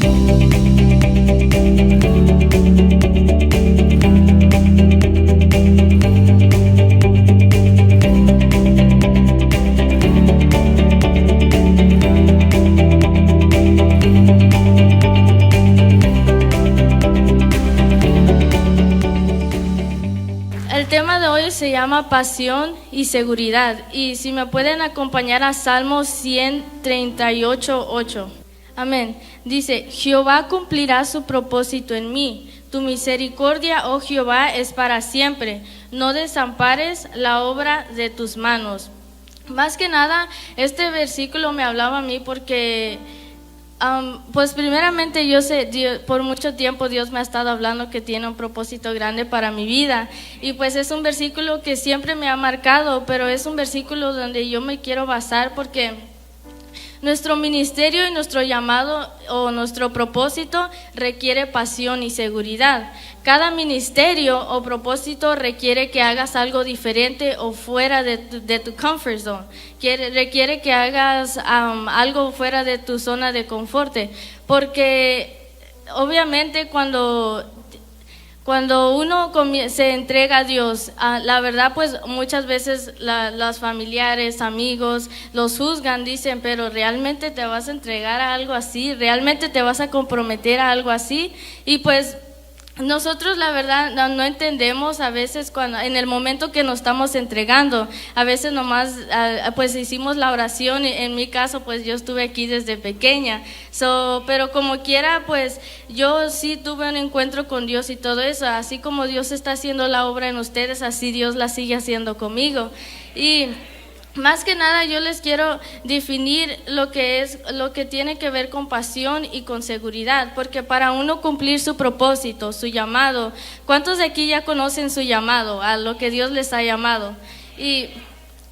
El tema de hoy se llama pasión y seguridad, y si me pueden acompañar a Salmos 138:8. Amén. Dice: Jehová cumplirá su propósito en mí. Tu misericordia, oh Jehová, es para siempre. No desampares la obra de tus manos. Más que nada, este versículo me hablaba a mí porque pues primeramente yo sé, por mucho tiempo Dios me ha estado hablando que tiene un propósito grande para mi vida, y pues es un versículo que siempre me ha marcado, pero es un versículo donde yo me quiero basar porque nuestro ministerio y nuestro llamado o nuestro propósito requiere pasión y seguridad. Cada ministerio o propósito requiere que hagas algo diferente o fuera de tu comfort zone. Requiere que hagas algo fuera de tu zona de confort. Porque obviamente cuando uno se entrega a Dios, la verdad pues muchas veces los familiares, amigos, los juzgan, dicen, pero ¿realmente te vas a entregar a algo así? ¿Realmente te vas a comprometer a algo así? Y pues nosotros la verdad no entendemos a veces cuando en el momento que nos estamos entregando, a veces nomás pues hicimos la oración. En mi caso pues yo estuve aquí desde pequeña, pero como quiera pues yo sí tuve un encuentro con Dios y todo eso, así como Dios está haciendo la obra en ustedes, así Dios la sigue haciendo conmigo. Y más que nada yo les quiero definir lo que tiene que ver con pasión y con seguridad, porque para uno cumplir su propósito, su llamado, ¿cuántos de aquí ya conocen su llamado, a lo que Dios les ha llamado? Y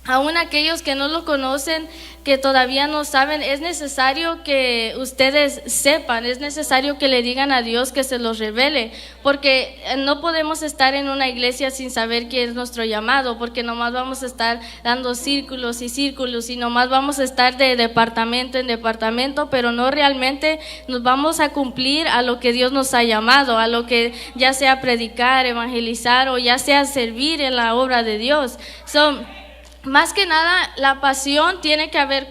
aún aquellos que no lo conocen, que todavía no saben, es necesario que ustedes sepan, es necesario que le digan a Dios que se los revele, porque no podemos estar en una iglesia sin saber qué es nuestro llamado, porque nomás vamos a estar dando círculos y círculos y nomás vamos a estar de departamento en departamento, pero no realmente nos vamos a cumplir a lo que Dios nos ha llamado, a lo que ya sea predicar, evangelizar o ya sea servir en la obra de Dios. Más que nada, la pasión tiene que ver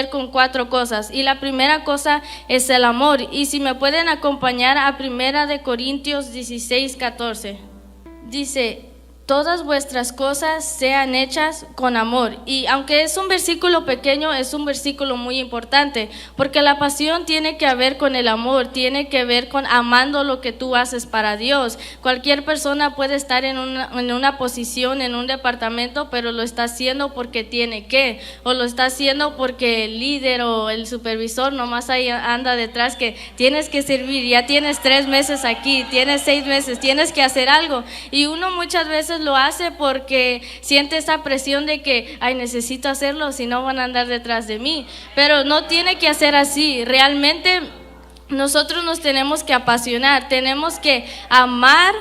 con 4 cosas, y la primera cosa es el amor. Y si me pueden acompañar a 1 Corintios 16:14, dice: todas vuestras cosas sean hechas con amor. Y aunque es un versículo pequeño, es un versículo muy importante, porque la pasión tiene que ver con el amor, tiene que ver con amando lo que tú haces para Dios. Cualquier persona puede estar en una posición, en un departamento, pero lo está haciendo porque tiene que, o lo está haciendo porque el líder o el supervisor nomás ahí anda detrás que tienes que servir, ya tienes 3 meses aquí, tienes 6 meses, tienes que hacer algo. Y uno muchas veces lo hace porque siente esa presión de que, ay, necesito hacerlo, si no van a andar detrás de mí. Pero no tiene que hacer así. Realmente nosotros nos tenemos que apasionar, tenemos que amar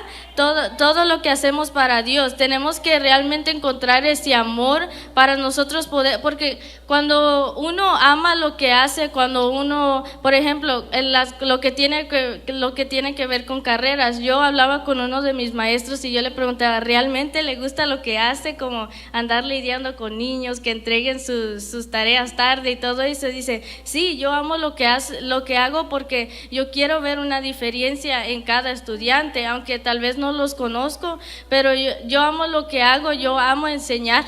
todo lo que hacemos para Dios. Tenemos que realmente encontrar ese amor para nosotros poder, porque cuando uno ama lo que hace, cuando uno, por ejemplo, lo que tiene que ver con carreras, yo hablaba con uno de mis maestros y yo le preguntaba, ¿realmente le gusta lo que hace? Como andar lidiando con niños, que entreguen sus tareas tarde y todo eso. Dice, sí, yo amo lo que hago porque yo quiero ver una diferencia en cada estudiante, aunque tal vez no los conozco, pero yo amo lo que hago, yo amo enseñar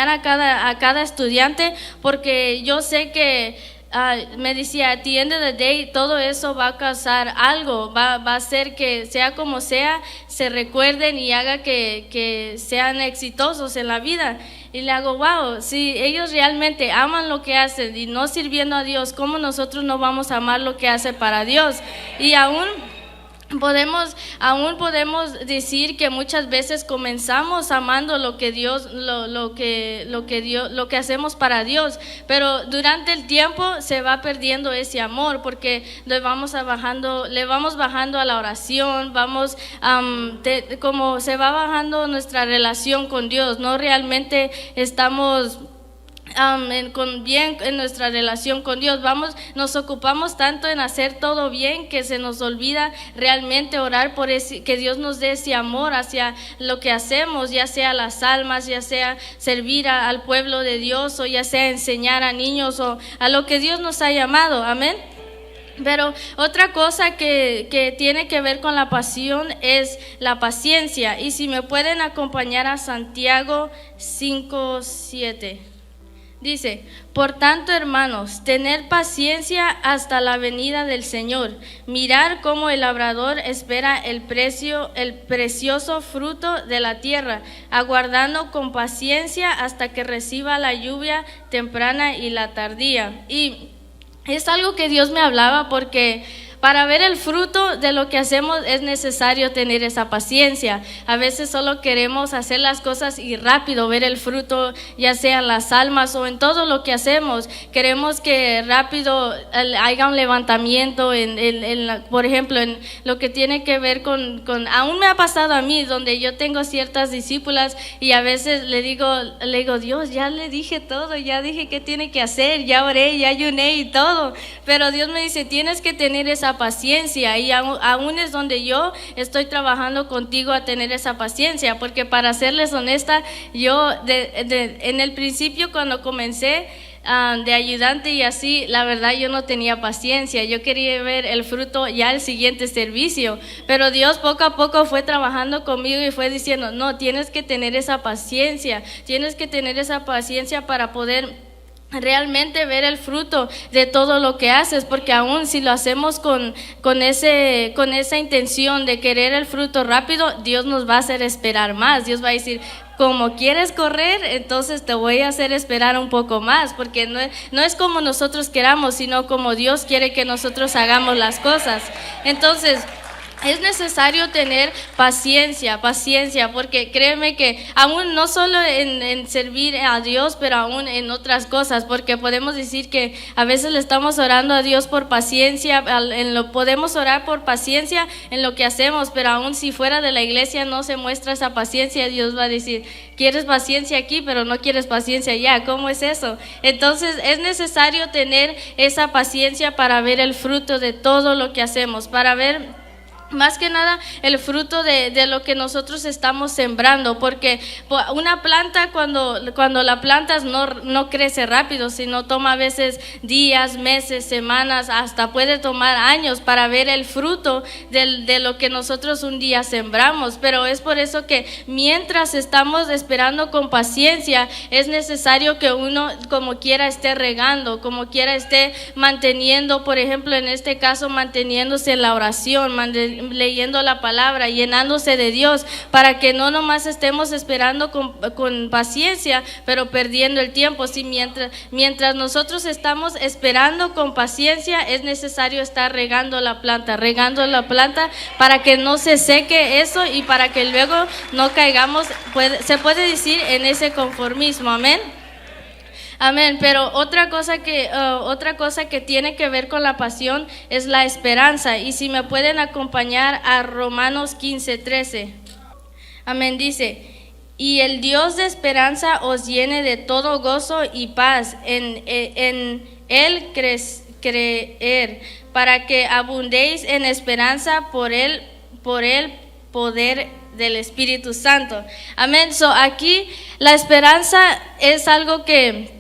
a cada estudiante, porque yo sé que me decía, at the end of the day, todo eso va a causar algo, va a hacer que sea como sea, se recuerden y haga que sean exitosos en la vida. Y le hago, wow, si ellos realmente aman lo que hacen y no sirviendo a Dios, ¿cómo nosotros no vamos a amar lo que hace para Dios? Y aún podemos decir que muchas veces comenzamos amando lo que Dios, lo que hacemos para Dios, pero durante el tiempo se va perdiendo ese amor, porque le vamos bajando a la oración, como se va bajando nuestra relación con Dios, no realmente estamos con bien en nuestra relación con Dios. Nos ocupamos tanto en hacer todo bien que se nos olvida realmente orar por que Dios nos dé ese amor hacia lo que hacemos, ya sea las almas, ya sea servir al pueblo de Dios, o ya sea enseñar a niños, o a lo que Dios nos ha llamado. Amén. Pero otra cosa que tiene que ver con la pasión es la paciencia. Y si me pueden acompañar a Santiago 5:7. Dice: por tanto, hermanos, tener paciencia hasta la venida del Señor. Mirar cómo el labrador espera el precioso fruto de la tierra, aguardando con paciencia hasta que reciba la lluvia temprana y la tardía. Y es algo que Dios me hablaba, porque para ver el fruto de lo que hacemos es necesario tener esa paciencia. A veces solo queremos hacer las cosas y rápido ver el fruto, ya sea en las almas o en todo lo que hacemos. Queremos que rápido haya un levantamiento, por ejemplo, en lo que tiene que ver con, aún me ha pasado a mí, donde yo tengo ciertas discípulas y a veces le digo, Dios, ya le dije todo, ya dije qué tiene que hacer, ya oré, ya ayuné y todo. Pero Dios me dice, tienes que tener esa paciencia, y aún es donde yo estoy trabajando contigo a tener esa paciencia, porque para serles honesta, yo en el principio, cuando comencé de ayudante y así, la verdad yo no tenía paciencia. Yo quería ver el fruto ya el siguiente servicio, pero Dios poco a poco fue trabajando conmigo y fue diciendo, no, tienes que tener esa paciencia, para poder realmente ver el fruto de todo lo que haces, porque aún si lo hacemos con esa intención de querer el fruto rápido, Dios nos va a hacer esperar más. Dios va a decir, como quieres correr, entonces te voy a hacer esperar un poco más, porque no es como nosotros queramos, sino como Dios quiere que nosotros hagamos las cosas. Entonces es necesario tener paciencia, porque créeme que aún no solo en servir a Dios, pero aún en otras cosas, porque podemos decir que a veces le estamos orando a Dios por paciencia, podemos orar por paciencia en lo que hacemos, pero aún si fuera de la iglesia no se muestra esa paciencia, Dios va a decir, quieres paciencia aquí, pero no quieres paciencia allá. ¿Cómo es eso? Entonces es necesario tener esa paciencia para ver el fruto de todo lo que hacemos, para ver más que nada el fruto de lo que nosotros estamos sembrando, porque una planta cuando la plantas no crece rápido, sino toma a veces días, meses, semanas, hasta puede tomar años para ver el fruto de lo que nosotros un día sembramos. Pero es por eso que mientras estamos esperando con paciencia, es necesario que uno como quiera esté regando, como quiera esté manteniendo, por ejemplo en este caso, manteniéndose en la oración, leyendo la palabra, llenándose de Dios, para que no nomás estemos esperando con paciencia, pero perdiendo el tiempo. Si mientras nosotros estamos esperando con paciencia, es necesario estar regando la planta para que no se seque eso y para que luego no caigamos, se puede decir, en ese conformismo. Amén. Amén. Pero otra cosa que tiene que ver con la pasión es la esperanza. Y si me pueden acompañar a Romanos 15:13. Amén. Dice: y el Dios de esperanza os llene de todo gozo y paz en Él creer, para que abundéis en esperanza por el poder del Espíritu Santo. Amén. Aquí la esperanza es algo que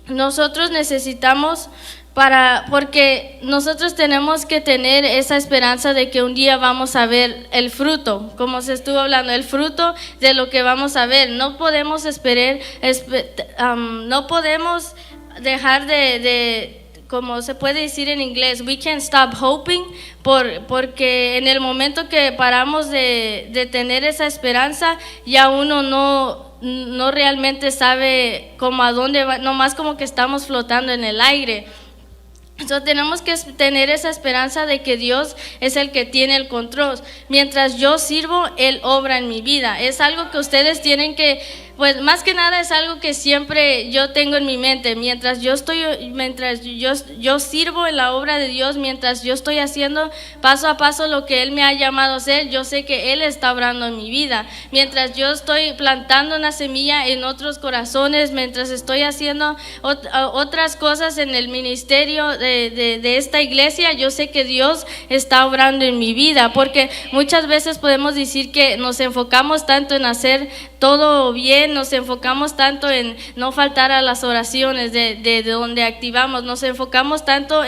nosotros necesitamos porque nosotros tenemos que tener esa esperanza de que un día vamos a ver el fruto, como se estuvo hablando, el fruto de lo que vamos a ver. No podemos no podemos dejar de como se puede decir en inglés, we can't stop hoping, porque en el momento que paramos de tener esa esperanza, ya uno no realmente sabe cómo a dónde va, nomás como que estamos flotando en el aire. Entonces tenemos que tener esa esperanza de que Dios es el que tiene el control. Mientras yo sirvo, Él obra en mi vida. Es algo que ustedes tienen que pues más que nada es algo que siempre yo tengo en mi mente. Mientras yo sirvo en la obra de Dios, mientras yo estoy haciendo paso a paso lo que Él me ha llamado a hacer, yo sé que Él está obrando en mi vida. Mientras yo estoy plantando una semilla en otros corazones, mientras estoy haciendo otras cosas en el ministerio de esta iglesia, yo sé que Dios está obrando en mi vida, porque muchas veces podemos decir que nos enfocamos tanto en hacer todo bien, nos enfocamos tanto en no faltar a las oraciones de donde activamos, nos enfocamos tanto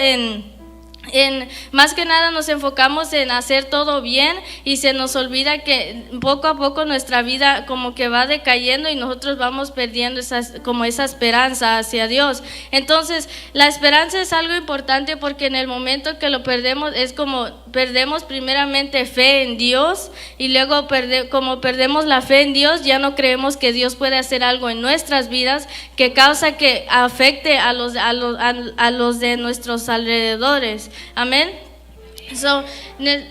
más que nada nos enfocamos en hacer todo bien y se nos olvida que poco a poco nuestra vida como que va decayendo y nosotros vamos perdiendo esa esperanza hacia Dios. Entonces la esperanza es algo importante, porque en el momento que lo perdemos es como perdemos primeramente fe en Dios, y luego como perdemos la fe en Dios, ya no creemos que Dios puede hacer algo en nuestras vidas que causa que afecte a los de nuestros alrededores. Amén.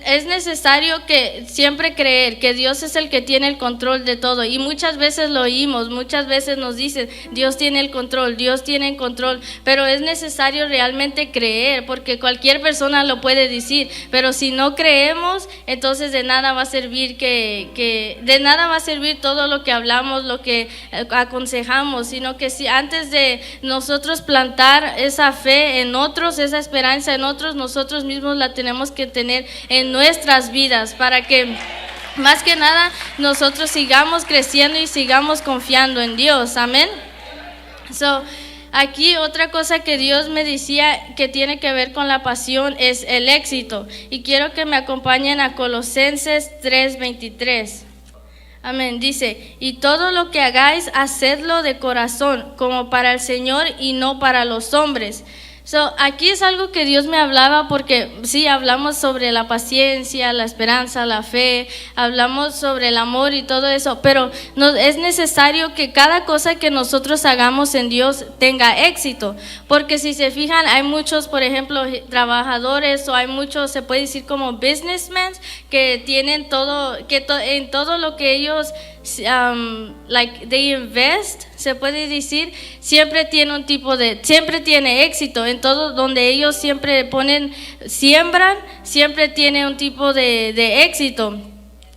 Es necesario que siempre creer que Dios es el que tiene el control de todo, y muchas veces lo oímos, muchas veces nos dicen Dios tiene el control, Dios tiene el control, pero es necesario realmente creer, porque cualquier persona lo puede decir, pero si no creemos, entonces de nada va a servir de nada va a servir todo lo que hablamos, lo que aconsejamos, sino que si antes de nosotros plantar esa fe en otros, esa esperanza en otros, nosotros mismos la tenemos que tener en nuestras vidas, para que más que nada nosotros sigamos creciendo y sigamos confiando en Dios. Amén. Aquí otra cosa que Dios me decía que tiene que ver con la pasión es el éxito, y quiero que me acompañen a Colosenses 3:23. Amén. Dice: y todo lo que hagáis, hacedlo de corazón, como para el Señor y no para los hombres. Aquí es algo que Dios me hablaba, porque sí, hablamos sobre la paciencia, la esperanza, la fe, hablamos sobre el amor y todo eso, pero es necesario que cada cosa que nosotros hagamos en Dios tenga éxito, porque si se fijan, hay muchos, por ejemplo, trabajadores, o hay muchos, se puede decir como businessmen, que tienen todo, en todo lo que ellos they invest, se puede decir, siempre tiene éxito en todo donde ellos siempre siembran, siempre tiene un tipo de éxito.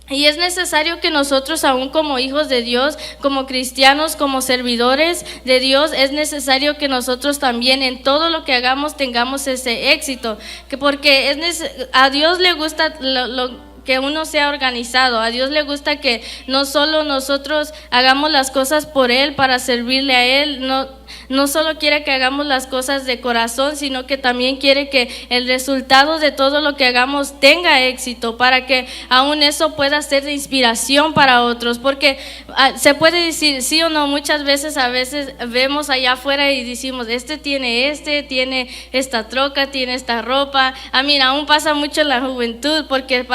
Y es necesario que nosotros, aún como hijos de Dios, como cristianos, como servidores de Dios, es necesario que nosotros también en todo lo que hagamos tengamos ese éxito, porque a Dios le gusta que uno sea organizado. A Dios le gusta que no solo nosotros hagamos las cosas por Él, para servirle a Él, no solo quiere que hagamos las cosas de corazón, sino que también quiere que el resultado de todo lo que hagamos tenga éxito, para que aún eso pueda ser de inspiración para otros, porque se puede decir, sí o no, muchas veces, a veces vemos allá afuera y decimos, tiene esta troca, tiene esta ropa. Aún pasa mucho en la juventud, porque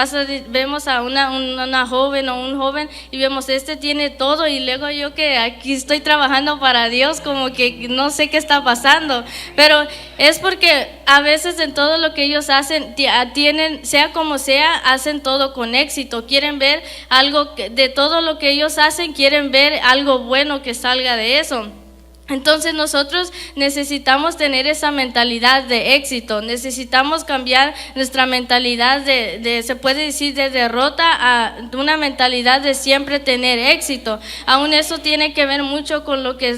vemos a una joven o un joven y vemos, tiene todo, y luego yo que aquí estoy trabajando para Dios, como que no sé qué está pasando, pero es porque a veces en todo lo que ellos hacen, sea como sea, hacen todo con éxito, quieren ver algo de todo lo que ellos hacen, quieren ver algo bueno que salga de eso. Entonces nosotros necesitamos tener esa mentalidad de éxito, necesitamos cambiar nuestra mentalidad se puede decir, de derrota a una mentalidad de siempre tener éxito. Aún eso tiene que ver mucho con lo que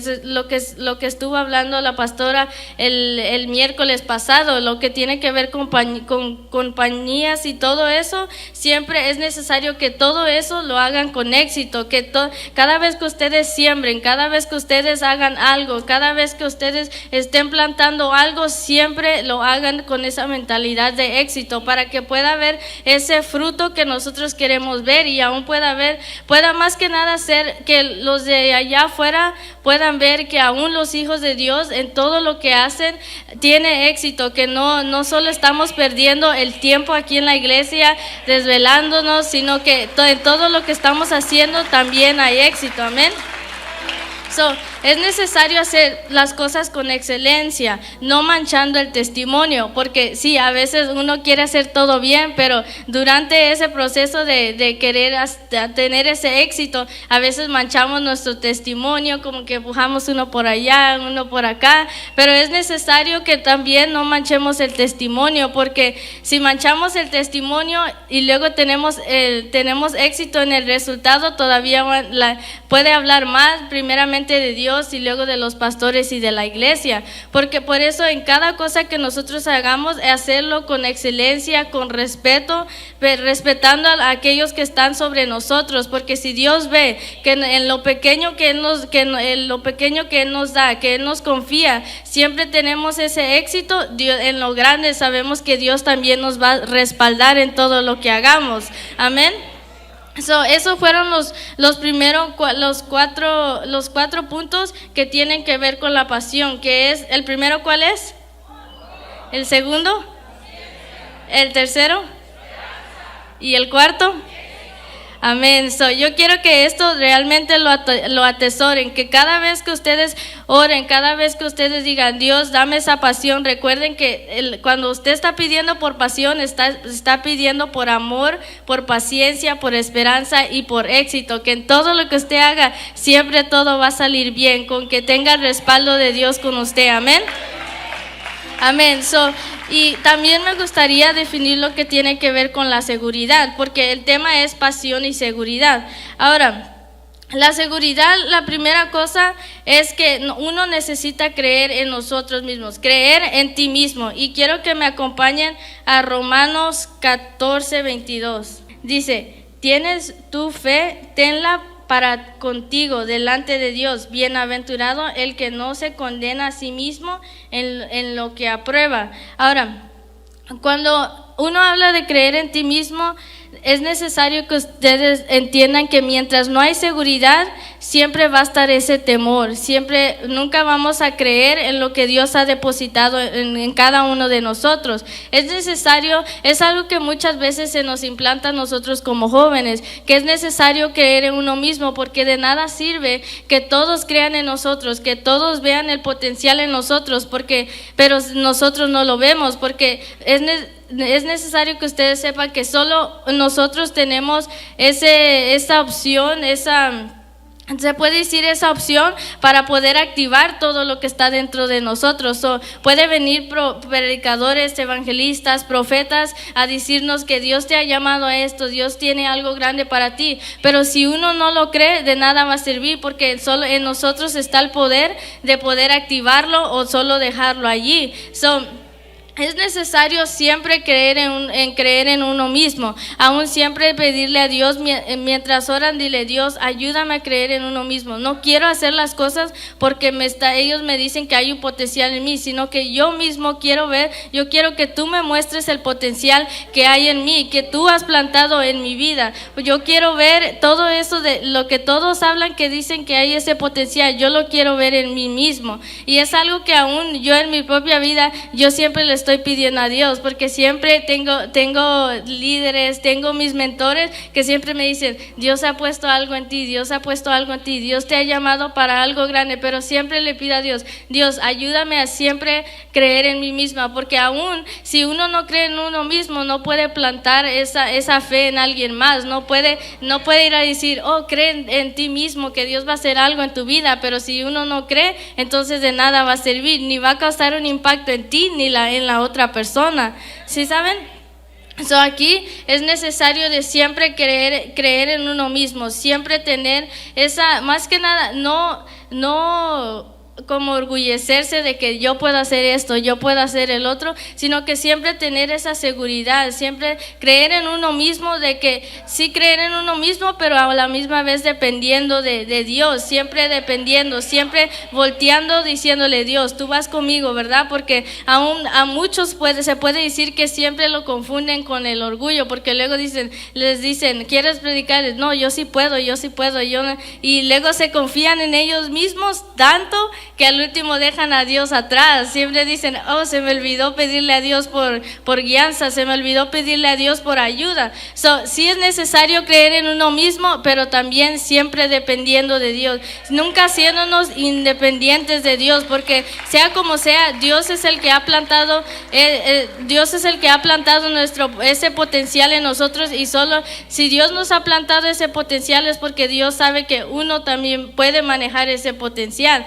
estuvo hablando la pastora el miércoles pasado, lo que tiene que ver con compañías y todo eso. Siempre es necesario que todo eso lo hagan con éxito, que cada vez que ustedes siembren, cada vez que ustedes hagan algo, cada vez que ustedes estén plantando algo, siempre lo hagan con esa mentalidad de éxito, para que pueda haber ese fruto que nosotros queremos ver, y aún pueda más que nada ser que los de allá afuera puedan ver que aún los hijos de Dios en todo lo que hacen tiene éxito, que no solo estamos perdiendo el tiempo aquí en la iglesia desvelándonos, sino que en todo lo que estamos haciendo también hay éxito. Amén. es necesario hacer las cosas con excelencia, no manchando el testimonio, porque sí, a veces uno quiere hacer todo bien, pero durante ese proceso de querer tener ese éxito, a veces manchamos nuestro testimonio, como que empujamos uno por allá, uno por acá, pero es necesario que también no manchemos el testimonio, porque si manchamos el testimonio y luego tenemos éxito en el resultado, todavía puede hablar más primeramente de Dios y luego de los pastores y de la iglesia, porque por eso en cada cosa que nosotros hagamos, hacerlo con excelencia, con respeto, respetando a aquellos que están sobre nosotros, porque si Dios ve que en lo pequeño que Él nos da, que Él nos confía, siempre tenemos ese éxito, en lo grande sabemos que Dios también nos va a respaldar en todo lo que hagamos. Amén. Esos fueron los cuatro puntos que tienen que ver con la pasión, que es, el primero, ¿cuál es? El segundo, el tercero y el cuarto. Amén. Yo quiero que esto realmente lo atesoren, que cada vez que ustedes oren, cada vez que ustedes digan, Dios, dame esa pasión, recuerden que cuando usted está pidiendo por pasión, está pidiendo por amor, por paciencia, por esperanza y por éxito, que en todo lo que usted haga, siempre todo va a salir bien, con que tenga el respaldo de Dios con usted. Amén. Amén. Y también me gustaría definir lo que tiene que ver con la seguridad, porque el tema es pasión y seguridad. Ahora, la seguridad, la primera cosa es que uno necesita creer en nosotros mismos, creer en ti mismo. Y quiero que me acompañen a Romanos 14:22. Dice, tienes tu fe, tenla para contigo delante de Dios. Bienaventurado el que no se condena a sí mismo en lo que aprueba. Ahora, cuando uno habla de creer en ti mismo, es necesario que ustedes entiendan que mientras no hay seguridad, siempre va a estar ese temor, nunca vamos a creer en lo que Dios ha depositado en cada uno de nosotros. Es necesario, es algo que muchas veces se nos implanta a nosotros como jóvenes, que es necesario creer en uno mismo, porque de nada sirve que todos crean en nosotros, que todos vean el potencial en nosotros, pero nosotros no lo vemos, porque es necesario que ustedes sepan que solo nosotros tenemos esa opción, se puede decir esa opción para poder activar todo lo que está dentro de nosotros. Puede venir predicadores, evangelistas, profetas a decirnos que Dios te ha llamado a esto, Dios tiene algo grande para ti, pero si uno no lo cree, de nada va a servir, porque solo en nosotros está el poder de poder activarlo o solo dejarlo allí. Es necesario siempre creer en uno mismo, aún siempre pedirle a Dios, mientras oran, dile, Dios, ayúdame a creer en uno mismo. No quiero hacer las cosas porque ellos me dicen que hay un potencial en mí, sino que yo mismo quiero que tú me muestres el potencial que hay en mí, que tú has plantado en mi vida. Yo quiero ver todo eso de lo que todos hablan, que dicen que hay ese potencial, yo lo quiero ver en mí mismo. Y es algo que aún yo en mi propia vida, yo siempre les estoy pidiendo a Dios, porque siempre tengo líderes, tengo mis mentores que siempre me dicen, Dios ha puesto algo en ti, Dios ha puesto algo en ti, Dios te ha llamado para algo grande, pero siempre le pido a Dios, Dios, ayúdame a siempre creer en mí misma, porque aún si uno no cree en uno mismo, no puede plantar esa fe en alguien más, no puede ir a decir, cree en ti mismo, que Dios va a hacer algo en tu vida, pero si uno no cree, entonces de nada va a servir, ni va a causar un impacto en ti, ni en la otra persona. ¿Sí saben? Aquí es necesario de siempre creer en uno mismo, siempre tener más que nada, no como orgullecerse de que yo puedo hacer esto, yo puedo hacer el otro, sino que siempre tener esa seguridad, siempre creer en uno mismo, de que sí creer en uno mismo, pero a la misma vez dependiendo de Dios, siempre dependiendo, siempre volteando, diciéndole, Dios, tú vas conmigo, ¿verdad? Porque aún a muchos se puede decir que siempre lo confunden con el orgullo, porque luego les dicen, ¿quieres predicar? No, yo sí puedo, y luego se confían en ellos mismos tanto que al último dejan a Dios atrás. Siempre dicen, oh, se me olvidó pedirle a Dios por guianza, se me olvidó pedirle a Dios por ayuda. Sí es necesario creer en uno mismo, pero también siempre dependiendo de Dios. Nunca haciéndonos independientes de Dios, porque sea como sea, Dios es el que ha plantado, ese potencial en nosotros, y solo si Dios nos ha plantado ese potencial es porque Dios sabe que uno también puede manejar ese potencial.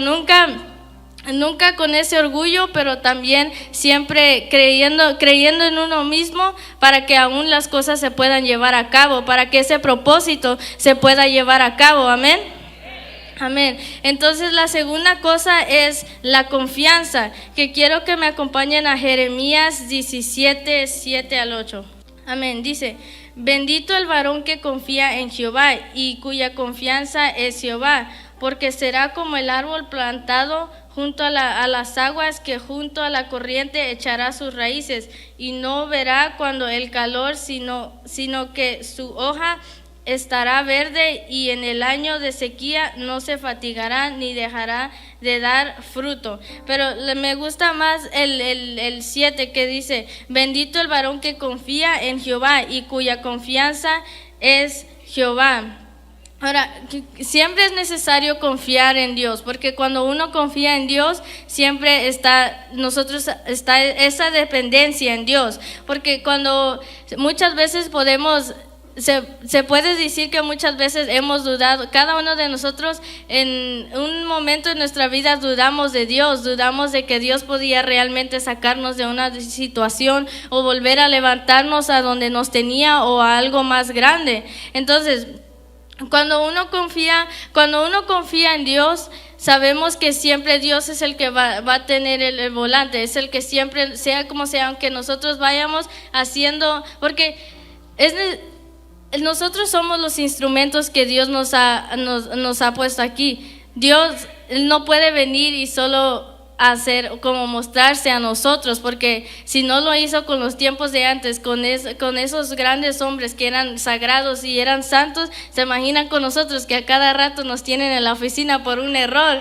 Nunca con ese orgullo, pero también siempre creyendo en uno mismo para que aún las cosas se puedan llevar a cabo, para que ese propósito se pueda llevar a cabo. Amén. Amén. Entonces la segunda cosa es la confianza, que quiero que me acompañen a Jeremías 17, 7 al 8. Amén. Dice, bendito el varón que confía en Jehová y cuya confianza es Jehová, porque será como el árbol plantado junto a las aguas, que junto a la corriente echará sus raíces y no verá cuando el calor, sino que su hoja estará verde, y en el año de sequía no se fatigará ni dejará de dar fruto. Pero me gusta más el 7, que dice, bendito el varón que confía en Jehová y cuya confianza es Jehová. Ahora, siempre es necesario confiar en Dios, porque cuando uno confía en Dios, siempre está esa dependencia en Dios, porque cuando muchas veces se puede decir que muchas veces hemos dudado, cada uno de nosotros en un momento de nuestra vida dudamos de Dios, dudamos de que Dios podía realmente sacarnos de una situación o volver a levantarnos a donde nos tenía o a algo más grande. Entonces, cuando uno confía en Dios, sabemos que siempre Dios es el que va a tener el volante, es el que siempre, sea como sea, aunque nosotros vayamos haciendo, porque nosotros somos los instrumentos que Dios nos ha puesto aquí. Dios no puede venir y solo hacer como mostrarse a nosotros, porque si no lo hizo con los tiempos de antes, con esos grandes hombres que eran sagrados y eran santos, se imaginan con nosotros que a cada rato nos tienen en la oficina por un error.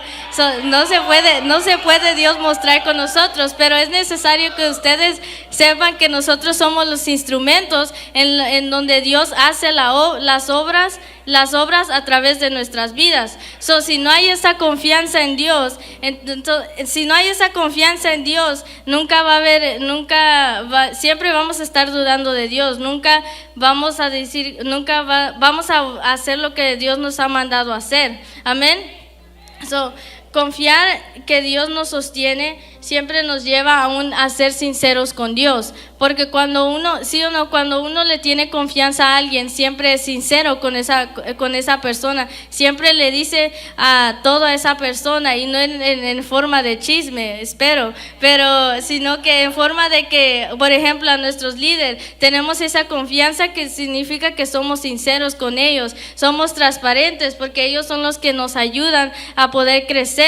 No se puede Dios mostrar con nosotros, pero es necesario que ustedes sepan que nosotros somos los instrumentos en donde Dios hace las obras a través de nuestras vidas. Si no hay esa confianza en Dios, siempre vamos a estar dudando de Dios, nunca vamos a hacer lo que Dios nos ha mandado a hacer. Amén. Confiar que Dios nos sostiene siempre nos lleva a ser sinceros con Dios, porque cuando uno le tiene confianza a alguien, siempre es sincero con esa persona, siempre le dice a toda esa persona, y no en forma de chisme, pero sino que en forma de que, por ejemplo, a nuestros líderes tenemos esa confianza, que significa que somos sinceros con ellos, somos transparentes, porque ellos son los que nos ayudan a poder crecer.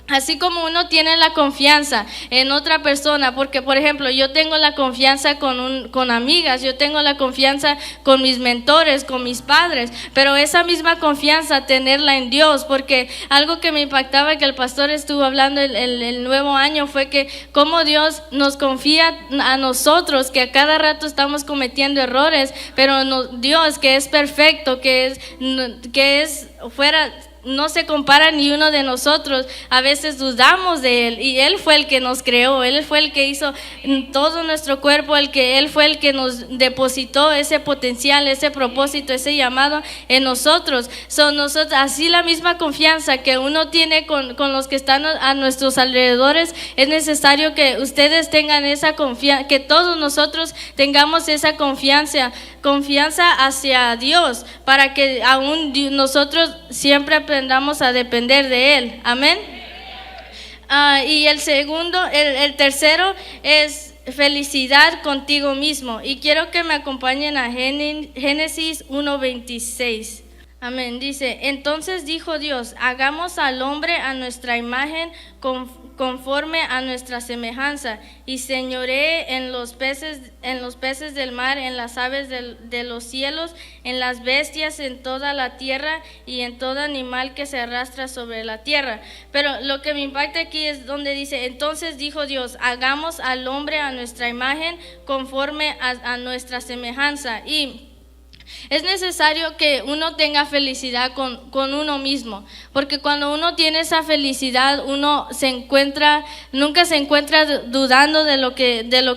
Así como uno tiene la confianza en otra persona, porque por ejemplo yo tengo la confianza con amigas, yo tengo la confianza con mis mentores, con mis padres, pero esa misma confianza tenerla en Dios, porque algo que me impactaba que el pastor estuvo hablando el nuevo año fue que cómo Dios nos confía a nosotros, que a cada rato estamos cometiendo errores, pero Dios, que es perfecto, que es fuera, no se compara ni uno de nosotros, a veces dudamos de Él, y Él fue el que nos creó, Él fue el que hizo todo nuestro cuerpo, Él fue el que nos depositó ese potencial, ese propósito, ese llamado en nosotros. Nosotros, así la misma confianza que uno tiene con los que están a nuestros alrededores, es necesario que ustedes tengan esa confianza, que todos nosotros tengamos esa confianza hacia Dios, para que aún nosotros siempre aprendamos a depender de Él. Amén. Y el tercero es felicidad contigo mismo, y quiero que me acompañen a Génesis 1:26. Amén. Dice, entonces dijo Dios, hagamos al hombre a nuestra imagen conforme a nuestra semejanza, y señoree en los peces del mar, en las aves de los cielos, en las bestias, en toda la tierra y en todo animal que se arrastra sobre la tierra. Pero lo que me impacta aquí es donde dice, entonces dijo Dios, hagamos al hombre a nuestra imagen, conforme a nuestra semejanza. Y es necesario que uno tenga felicidad con uno mismo, porque cuando uno tiene esa felicidad, uno nunca se encuentra dudando de lo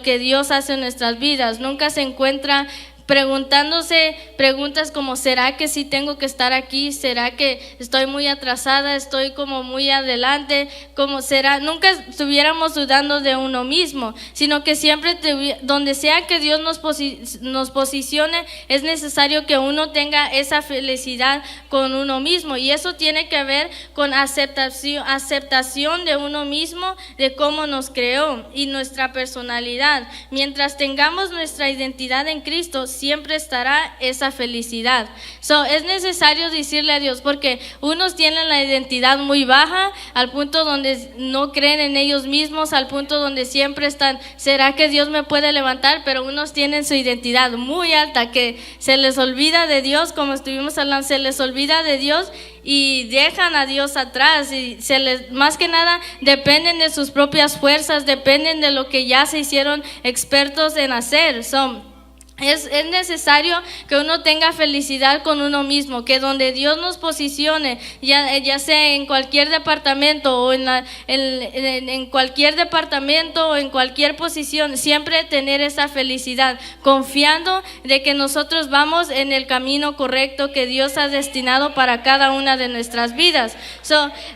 que Dios hace en nuestras vidas, nunca se encuentra preguntándose preguntas como, ¿será que sí tengo que estar aquí? ¿Será que estoy muy atrasada? ¿Estoy como muy adelante? ¿Cómo será? Nunca estuviéramos dudando de uno mismo, sino que siempre, donde sea que Dios nos posicione, es necesario que uno tenga esa felicidad con uno mismo, y eso tiene que ver con aceptación de uno mismo, de cómo nos creó y nuestra personalidad. Mientras tengamos nuestra identidad en Cristo, siempre estará esa felicidad. Es necesario decirle a Dios, porque unos tienen la identidad muy baja, al punto donde no creen en ellos mismos, al punto donde siempre están, ¿será que Dios me puede levantar? Pero unos tienen su identidad muy alta, que se les olvida de Dios, como estuvimos hablando, se les olvida de Dios y dejan a Dios atrás, y más que nada dependen de sus propias fuerzas, dependen de lo que ya se hicieron expertos en hacer. Es necesario que uno tenga felicidad con uno mismo, que donde Dios nos posicione, ya sea en cualquier departamento o en cualquier departamento o en cualquier posición, siempre tener esa felicidad, confiando de que nosotros vamos en el camino correcto que Dios ha destinado para cada una de nuestras vidas.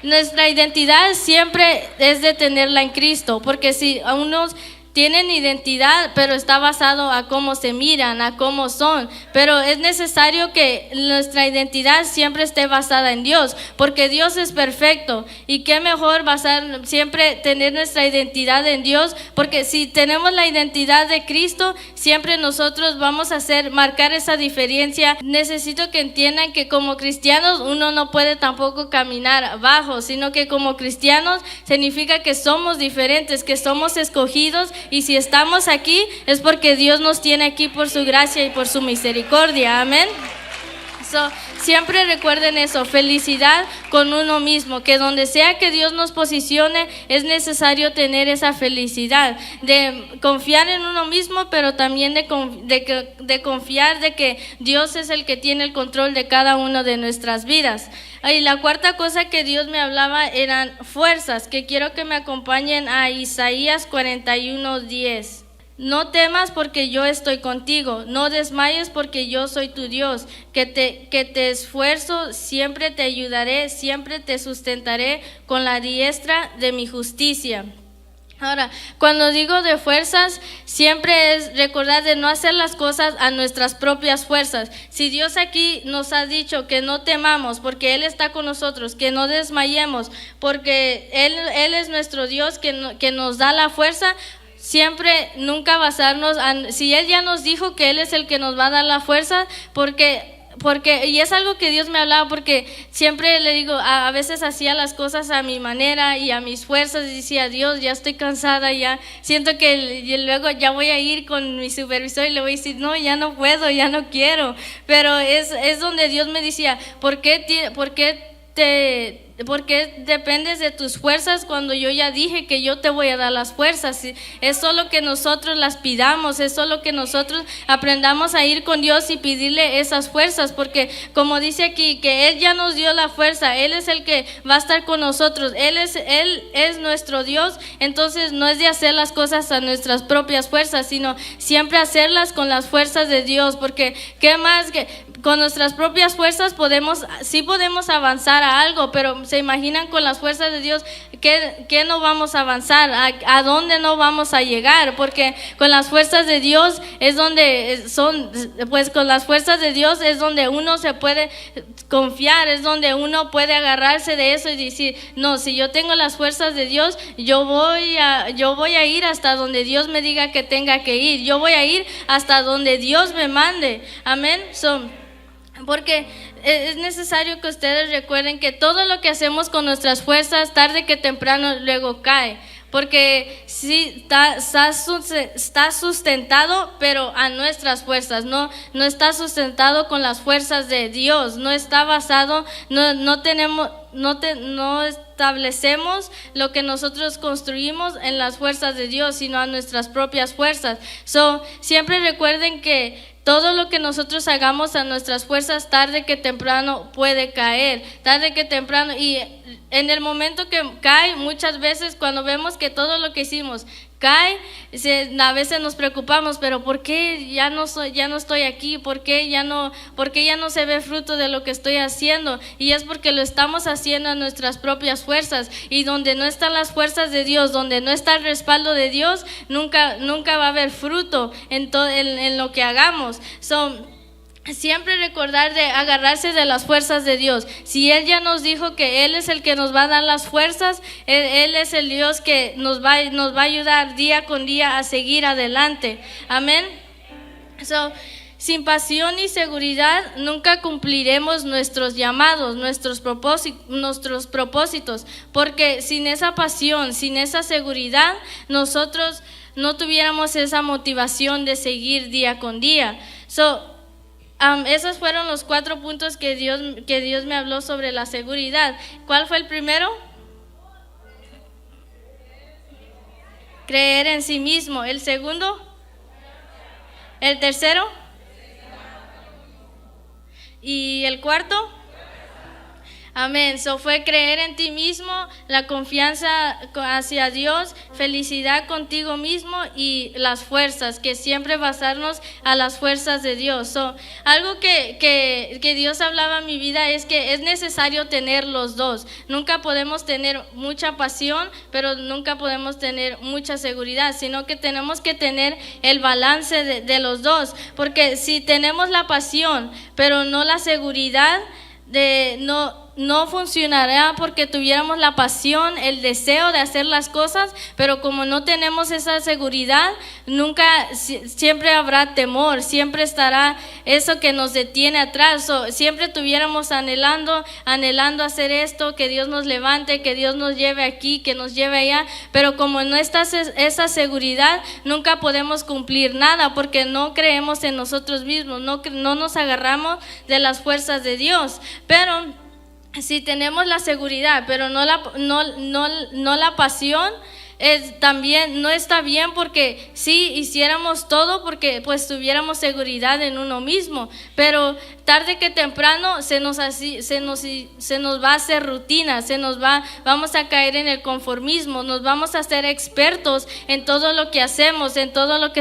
Nuestra identidad siempre es de tenerla en Cristo, porque si a unos tienen identidad, pero está basado a cómo se miran, a cómo son. Pero es necesario que nuestra identidad siempre esté basada en Dios, porque Dios es perfecto. Y qué mejor siempre tener nuestra identidad en Dios, porque si tenemos la identidad de Cristo, siempre nosotros vamos a marcar esa diferencia. Necesito que entiendan que como cristianos uno no puede tampoco caminar bajo, sino que como cristianos significa que somos diferentes, que somos escogidos. Y si estamos aquí es porque Dios nos tiene aquí por su gracia y por su misericordia. Amén. Siempre recuerden eso, felicidad con uno mismo, que donde sea que Dios nos posicione es necesario tener esa felicidad, de confiar en uno mismo, pero también de confiar de que Dios es el que tiene el control de cada una de nuestras vidas. Y la cuarta cosa que Dios me hablaba eran fuerzas, que quiero que me acompañen a Isaías 41:10. No temas porque yo estoy contigo, no desmayes porque yo soy tu Dios, que te esfuerzo, siempre te ayudaré, siempre te sustentaré con la diestra de mi justicia. Ahora, cuando digo de fuerzas, siempre es recordar de no hacer las cosas a nuestras propias fuerzas. Si Dios aquí nos ha dicho que no temamos porque Él está con nosotros, que no desmayemos porque Él es nuestro Dios que nos da la fuerza, siempre nunca basarnos, si Él ya nos dijo que Él es el que nos va a dar la fuerza, y es algo que Dios me hablaba, porque siempre le digo, a veces hacía las cosas a mi manera y a mis fuerzas, y decía, Dios, ya estoy cansada, ya siento y luego ya voy a ir con mi supervisor y le voy a decir, no, ya no puedo, ya no quiero. Pero es donde Dios me decía, ¿por qué dependes de tus fuerzas cuando yo ya dije que yo te voy a dar las fuerzas? Es solo que nosotros las pidamos, es solo que nosotros aprendamos a ir con Dios y pedirle esas fuerzas, porque como dice aquí, que Él ya nos dio la fuerza, Él es el que va a estar con nosotros, Él es nuestro Dios. Entonces no es de hacer las cosas a nuestras propias fuerzas, sino siempre hacerlas con las fuerzas de Dios, porque qué más que con nuestras propias fuerzas sí podemos avanzar a algo, pero se imaginan con las fuerzas de Dios que no vamos a avanzar, a dónde no vamos a llegar, porque con las fuerzas de Dios es donde con las fuerzas de Dios es donde uno se puede confiar, es donde uno puede agarrarse de eso y decir, no, si yo tengo las fuerzas de Dios, yo voy a ir hasta donde Dios me diga que tenga que ir, yo voy a ir hasta donde Dios me mande. Amén. Porque es necesario que ustedes recuerden que todo lo que hacemos con nuestras fuerzas, tarde que temprano, luego cae. Porque sí está sustentado, pero a nuestras fuerzas, no está sustentado con las fuerzas de Dios, no está basado, no establecemos lo que nosotros construimos en las fuerzas de Dios, sino a nuestras propias fuerzas. Siempre recuerden que todo lo que nosotros hagamos a nuestras fuerzas, tarde que temprano puede caer, tarde que temprano, y en el momento que cae, muchas veces cuando vemos que todo lo que hicimos cae, a veces nos preocupamos, pero ¿por qué ya no estoy aquí? ¿Por qué ya no se ve fruto de lo que estoy haciendo? Y es porque lo estamos haciendo a nuestras propias fuerzas, y donde no están las fuerzas de Dios, donde no está el respaldo de Dios, nunca va a haber fruto en lo que hagamos. Siempre recordar de agarrarse de las fuerzas de Dios. Si Él ya nos dijo que Él es el que nos va a dar las fuerzas, Él es el Dios que nos va a ayudar día con día a seguir adelante. Amén. Sin pasión y seguridad nunca cumpliremos nuestros llamados, nuestros propósitos, porque sin esa pasión, sin esa seguridad, nosotros no tuviéramos esa motivación de seguir día con día. Esos fueron los 4 puntos que Dios me habló sobre la seguridad. ¿Cuál fue el primero? Creer en sí mismo. ¿El segundo? ¿El tercero? ¿Y el cuarto? Amén. Fue creer en ti mismo, la confianza hacia Dios, felicidad contigo mismo y las fuerzas, que siempre basarnos a las fuerzas de Dios. Algo que Dios hablaba en mi vida es que es necesario tener los dos. Nunca podemos tener mucha pasión, pero nunca podemos tener mucha seguridad, sino que tenemos que tener el balance de los dos. Porque si tenemos la pasión, pero no la seguridad, no funcionará, porque tuviéramos la pasión, el deseo de hacer las cosas, pero como no tenemos esa seguridad, siempre habrá temor, siempre estará eso que nos detiene atrás. Siempre tuviéramos anhelando hacer esto, que Dios nos levante, que Dios nos lleve aquí, que nos lleve allá, pero como no está esa seguridad, nunca podemos cumplir nada, porque no creemos en nosotros mismos, no nos agarramos de las fuerzas de Dios. Pero si tenemos la seguridad, pero no la pasión, también no está bien, porque si hiciéramos todo porque pues tuviéramos seguridad en uno mismo, pero tarde que temprano se nos va a hacer rutina, vamos a caer en el conformismo, nos vamos a hacer expertos en todo lo que hacemos, en todo lo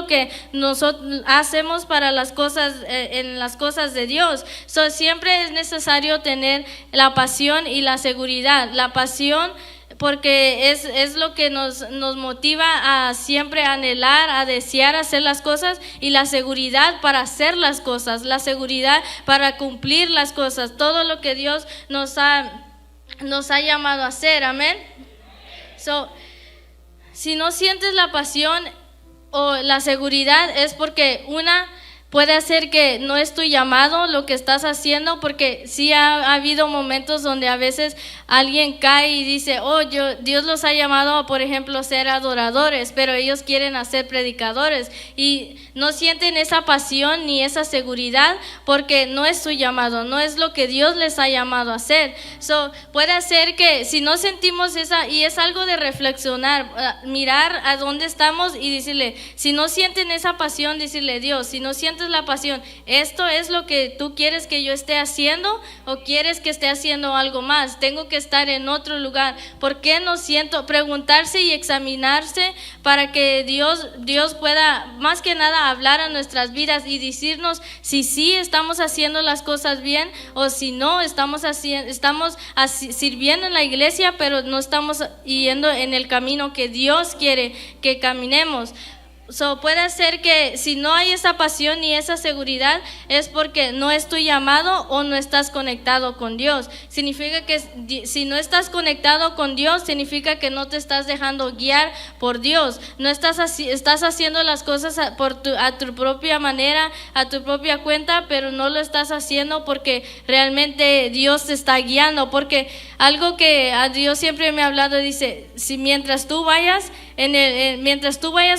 que nosotros hacemos para las cosas, en las cosas de Dios. Siempre es necesario tener la pasión y la seguridad. La pasión, porque es lo que nos motiva a siempre anhelar, a desear hacer las cosas, y la seguridad para hacer las cosas, la seguridad para cumplir las cosas, todo lo que Dios nos ha llamado a hacer. Amén. Si no sientes la pasión o la seguridad, es porque puede ser que no es tu llamado lo que estás haciendo, porque sí ha habido momentos donde a veces alguien cae y dice, Dios los ha llamado a, por ejemplo, ser adoradores, pero ellos quieren ser predicadores y no sienten esa pasión ni esa seguridad, porque no es su llamado, no es lo que Dios les ha llamado a hacer. Puede ser que si no sentimos y es algo de reflexionar, mirar a dónde estamos y decirle, si no sienten esa pasión, decirle, Dios, si no sientes la pasión, ¿esto es lo que tú quieres que yo esté haciendo o quieres que esté haciendo algo más? Tengo que estar en otro lugar. ¿Por qué no siento? Preguntarse y examinarse para que Dios pueda más que nada hablar a nuestras vidas y decirnos si sí estamos haciendo las cosas bien o si no estamos sirviendo en la iglesia, pero no estamos yendo en el camino que Dios quiere que caminemos. puede ser que si no hay esa pasión y esa seguridad es porque no es tu llamado o no estás conectado con Dios. Significa que si no estás conectado con Dios, significa que no te estás dejando guiar por Dios. No estás haciendo las cosas a tu propia manera, a tu propia cuenta, pero no lo estás haciendo porque realmente Dios te está guiando. Porque algo que a Dios siempre me ha hablado, dice, si mientras tú vayas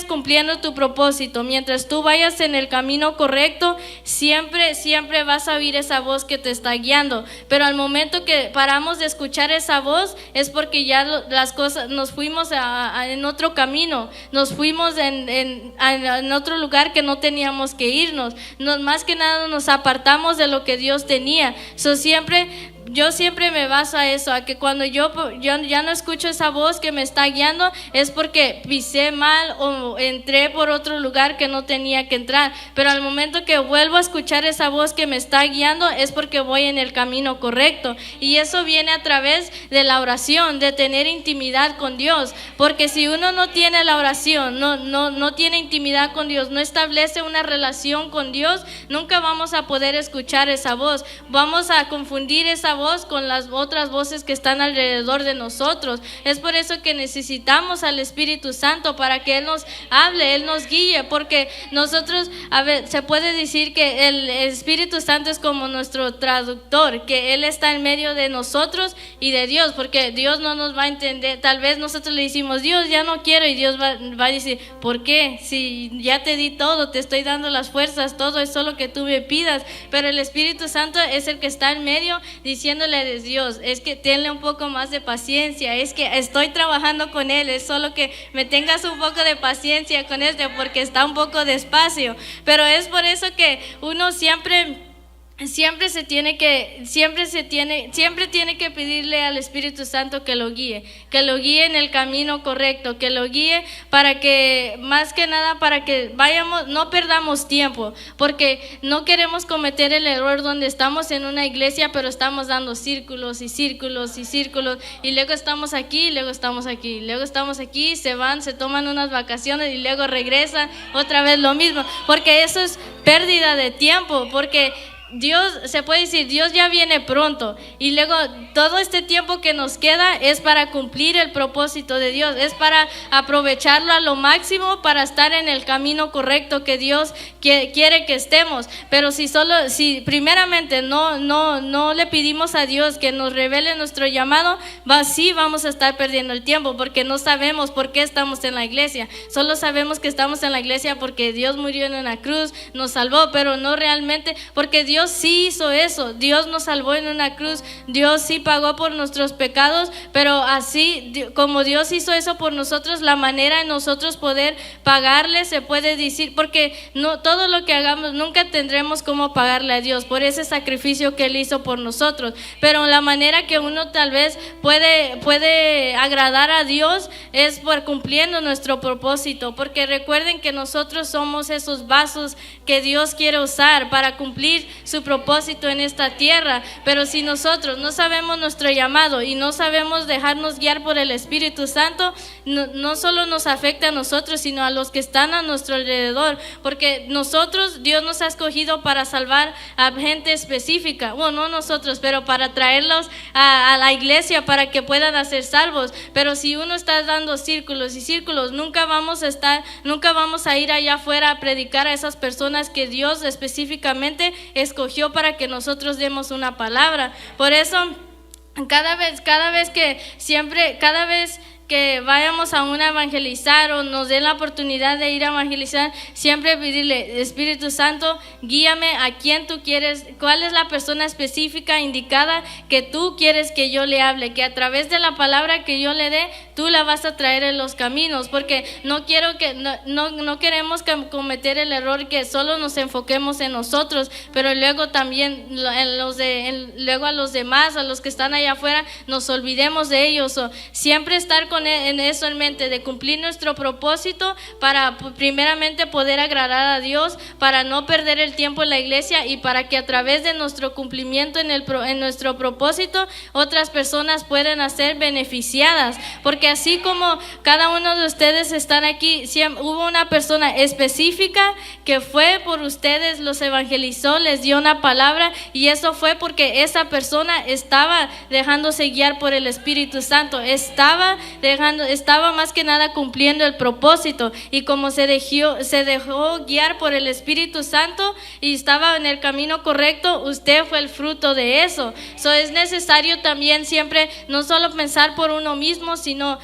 cumpliendo tu propósito, mientras tú vayas en el camino correcto, siempre vas a oír esa voz que te está guiando. Pero al momento que paramos de escuchar esa voz es porque ya las cosas, nos fuimos en otro camino, nos fuimos en otro lugar que no teníamos que irnos. Más que nada nos apartamos de lo que Dios tenía. Yo siempre me baso a eso, a que cuando yo ya no escucho esa voz que me está guiando, es porque pisé mal o entré por otro lugar que no tenía que entrar. Pero al momento que vuelvo a escuchar esa voz que me está guiando, es porque voy en el camino correcto. Y eso viene a través de la oración, de tener intimidad con Dios. Porque si uno no tiene la oración, no tiene intimidad con Dios, no establece una relación con Dios, nunca vamos a poder escuchar esa voz. Vamos a confundir esa voz con las otras voces que están alrededor de nosotros. Es por eso que necesitamos al Espíritu Santo, para que Él nos hable, Él nos guíe, porque nosotros, se puede decir que el Espíritu Santo es como nuestro traductor, que Él está en medio de nosotros y de Dios, porque Dios no nos va a entender. Tal vez nosotros le decimos, Dios, ya no quiero, y Dios va a decir, ¿por qué? Si ya te di todo, te estoy dando las fuerzas, todo es solo que tú me pidas. Pero el Espíritu Santo es el que está en medio diciéndole a Dios, es que tenle un poco más de paciencia, es que estoy trabajando con Él, es solo que me tengas un poco de paciencia con porque está un poco despacio. Pero es por eso que uno siempre tiene que pedirle al Espíritu Santo que lo guíe en el camino correcto, que lo guíe para que, más que nada, para que no perdamos tiempo, porque no queremos cometer el error donde estamos en una iglesia, pero estamos dando círculos y círculos y círculos, y luego estamos aquí, y luego estamos aquí, y luego estamos aquí, se van, se toman unas vacaciones y luego regresan otra vez lo mismo, porque eso es pérdida de tiempo, porque Dios, se puede decir, Dios ya viene pronto, y luego todo este tiempo que nos queda es para cumplir el propósito de Dios, es para aprovecharlo a lo máximo, para estar en el camino correcto que Dios quiere que estemos. Pero si primeramente no le pedimos a Dios que nos revele nuestro llamado, sí vamos a estar perdiendo el tiempo, porque no sabemos por qué estamos en la iglesia. Solo sabemos que estamos en la iglesia porque Dios murió en una cruz, nos salvó, pero no realmente, porque Dios sí hizo eso. Dios nos salvó en una cruz, Dios sí pagó por nuestros pecados, pero así como Dios hizo eso por nosotros, la manera de nosotros poder pagarle, se puede decir, porque no todo lo que hagamos nunca tendremos cómo pagarle a Dios por ese sacrificio que Él hizo por nosotros. Pero la manera que uno tal vez puede agradar a Dios es por cumpliendo nuestro propósito, porque recuerden que nosotros somos esos vasos que Dios quiere usar para cumplir su propósito en esta tierra. Pero si nosotros no sabemos nuestro llamado y no sabemos dejarnos guiar por el Espíritu Santo, no solo nos afecta a nosotros, sino a los que están a nuestro alrededor, porque Dios nos ha escogido para salvar a gente específica, no nosotros, pero para traerlos a la iglesia para que puedan ser salvos. Pero si uno está dando círculos y círculos, nunca vamos a ir allá afuera a predicar a esas personas que Dios específicamente escogió para que nosotros demos una palabra. Por eso cada vez que vayamos a evangelizar o nos den la oportunidad de ir a evangelizar, siempre pedirle, Espíritu Santo, guíame a quién tú quieres, cuál es la persona específica indicada que tú quieres que yo le hable, que a través de la palabra que yo le dé, tú la vas a traer en los caminos, porque no queremos cometer el error que solo nos enfoquemos en nosotros, pero luego también luego a los demás, a los que están allá afuera, nos olvidemos de ellos. Siempre estar en eso en mente, de cumplir nuestro propósito para primeramente poder agradar a Dios, para no perder el tiempo en la iglesia, y para que a través de nuestro cumplimiento en nuestro propósito otras personas puedan ser beneficiadas, porque así como cada uno de ustedes están aquí, hubo una persona específica que fue por ustedes, los evangelizó, les dio una palabra, y eso fue porque esa persona estaba dejándose guiar por el Espíritu Santo, estaba más que nada cumpliendo el propósito, y como se dejó guiar por el Espíritu Santo y estaba en el camino correcto, usted fue el fruto de eso. Es necesario también siempre no solo pensar por uno mismo, sino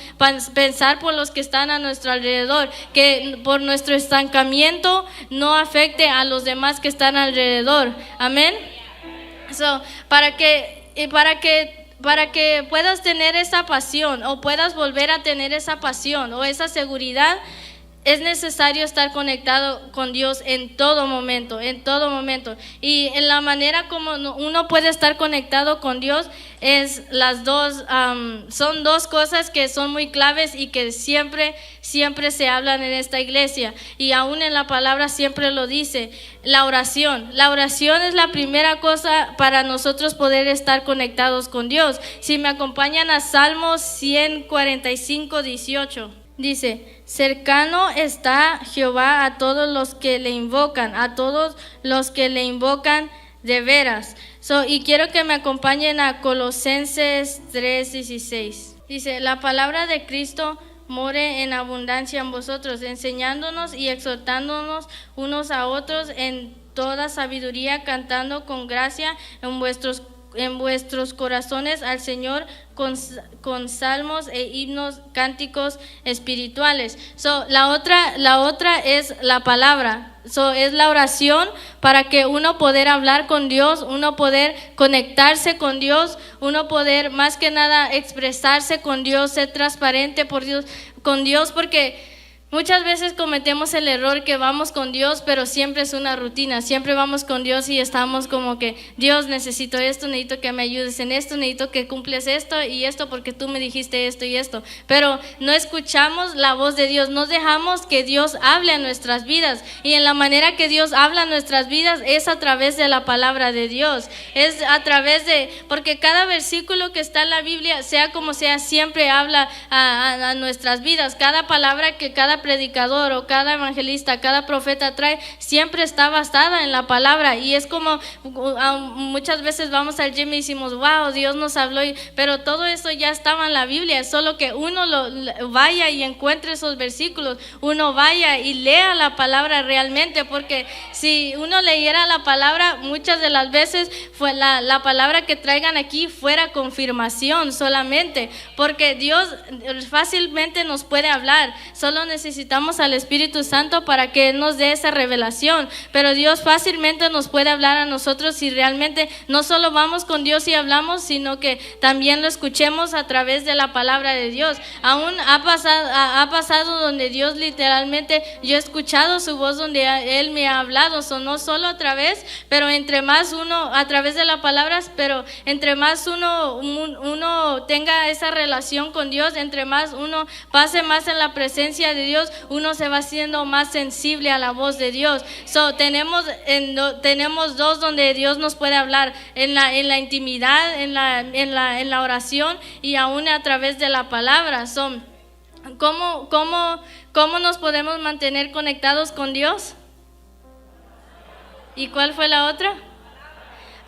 pensar por los que están a nuestro alrededor, que por nuestro estancamiento no afecte a los demás que están alrededor. Amén. Para que puedas tener esa pasión, o puedas volver a tener esa pasión o esa seguridad, es necesario estar conectado con Dios en todo momento, en todo momento. Y en la manera como uno puede estar conectado con Dios es son dos cosas que son muy claves y que siempre se hablan en esta iglesia, y aún en la palabra siempre lo dice: la oración. La oración es la primera cosa para nosotros poder estar conectados con Dios. Si me acompañan a Salmos 145, 18. Dice: cercano está Jehová a todos los que le invocan, a todos los que le invocan de veras. Y quiero que me acompañen a Colosenses 3:16. Dice: la palabra de Cristo more en abundancia en vosotros, enseñándonos y exhortándonos unos a otros en toda sabiduría, cantando con gracia en vuestros corazones al Señor con salmos e himnos, cánticos espirituales. La otra es la palabra. Es la oración, para que uno poder hablar con Dios, uno poder conectarse con Dios, uno poder más que nada expresarse con Dios, ser transparente con Dios, porque muchas veces cometemos el error que vamos con Dios, pero siempre es una rutina. Siempre vamos con Dios y estamos como que: Dios, necesito esto, necesito que me ayudes en esto, necesito que cumples esto y esto porque tú me dijiste esto y esto. Pero no escuchamos la voz de Dios, no dejamos que Dios hable a nuestras vidas. Y en la manera que Dios habla a nuestras vidas es a través de la palabra de Dios. Es a través porque cada versículo que está en la Biblia, sea como sea, siempre habla a nuestras vidas. Cada palabra que cada predicador o cada evangelista, cada profeta trae, siempre está basada en la palabra. Y es como muchas veces vamos al gym y decimos: wow, Dios nos habló, pero todo eso ya estaba en la Biblia. Es solo que uno vaya y encuentre esos versículos, uno vaya y lea la palabra realmente, porque si uno leyera la palabra, muchas de las veces fue la palabra que traigan aquí fuera confirmación solamente, porque Dios fácilmente nos puede hablar. Solo necesitamos al Espíritu Santo para que Él nos dé esa revelación, pero Dios fácilmente nos puede hablar a nosotros si realmente no solo vamos con Dios y hablamos, sino que también lo escuchemos a través de la palabra de Dios. Aún ha pasado donde Dios literalmente, yo he escuchado su voz donde Él me ha hablado, no solo a través, pero entre más uno, a través de las palabras, pero entre más uno tenga esa relación con Dios, entre más uno pase más en la presencia de Dios, uno se va haciendo más sensible a la voz de Dios. Tenemos dos donde Dios nos puede hablar: en la intimidad, en la oración, y aún a través de la palabra. ¿Cómo nos podemos mantener conectados con Dios? ¿Y cuál fue la otra?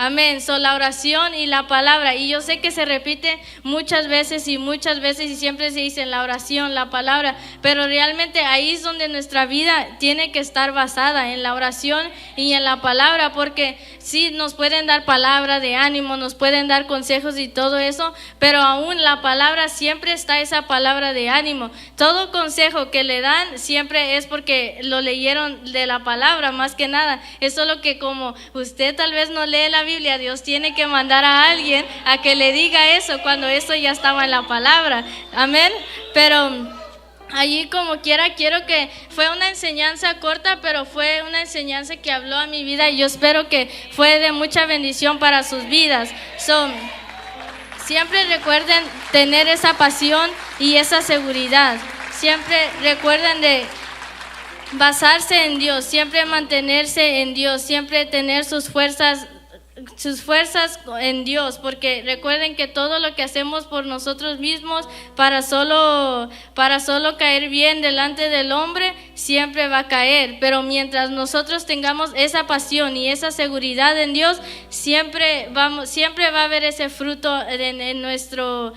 Amén. La oración y la palabra. Y yo sé que se repite muchas veces y siempre se dice la oración, la palabra, pero realmente ahí es donde nuestra vida tiene que estar basada, en la oración y en la palabra, porque sí, nos pueden dar palabra de ánimo, nos pueden dar consejos y todo eso, pero aún la palabra, siempre está esa palabra de ánimo. Todo consejo que le dan siempre es porque lo leyeron de la palabra, más que nada. Es solo que como usted tal vez no lee la Biblia, Dios tiene que mandar a alguien a que le diga eso cuando eso ya estaba en la palabra. Amén. Pero allí como quiera, quiero que fue una enseñanza corta, pero fue una enseñanza que habló a mi vida, y yo espero que fue de mucha bendición para sus vidas. Siempre recuerden tener esa pasión y esa seguridad. Siempre recuerden de basarse en Dios, siempre mantenerse en Dios, siempre tener sus fuerzas sus fuerzas en Dios, porque recuerden que todo lo que hacemos por nosotros mismos para solo caer bien delante del hombre siempre va a caer, pero mientras nosotros tengamos esa pasión y esa seguridad en Dios, siempre va a haber ese fruto en nuestro,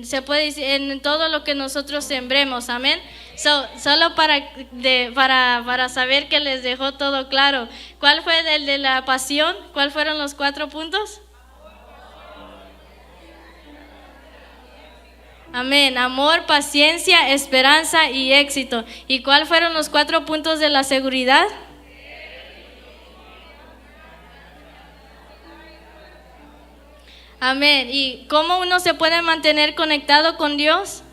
se puede decir, en todo lo que nosotros sembremos, amén. Solo para saber que les dejó todo claro. ¿Cuál fue el de la pasión? ¿Cuál fueron los 4 puntos? Amén. Amor, paciencia, esperanza y éxito. ¿Y cuál fueron los 4 puntos de la seguridad? Amén. ¿Y cómo uno se puede mantener conectado con Dios?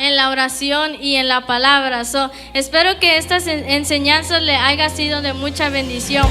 En la oración y en la palabra. Espero que estas enseñanzas le haya sido de mucha bendición.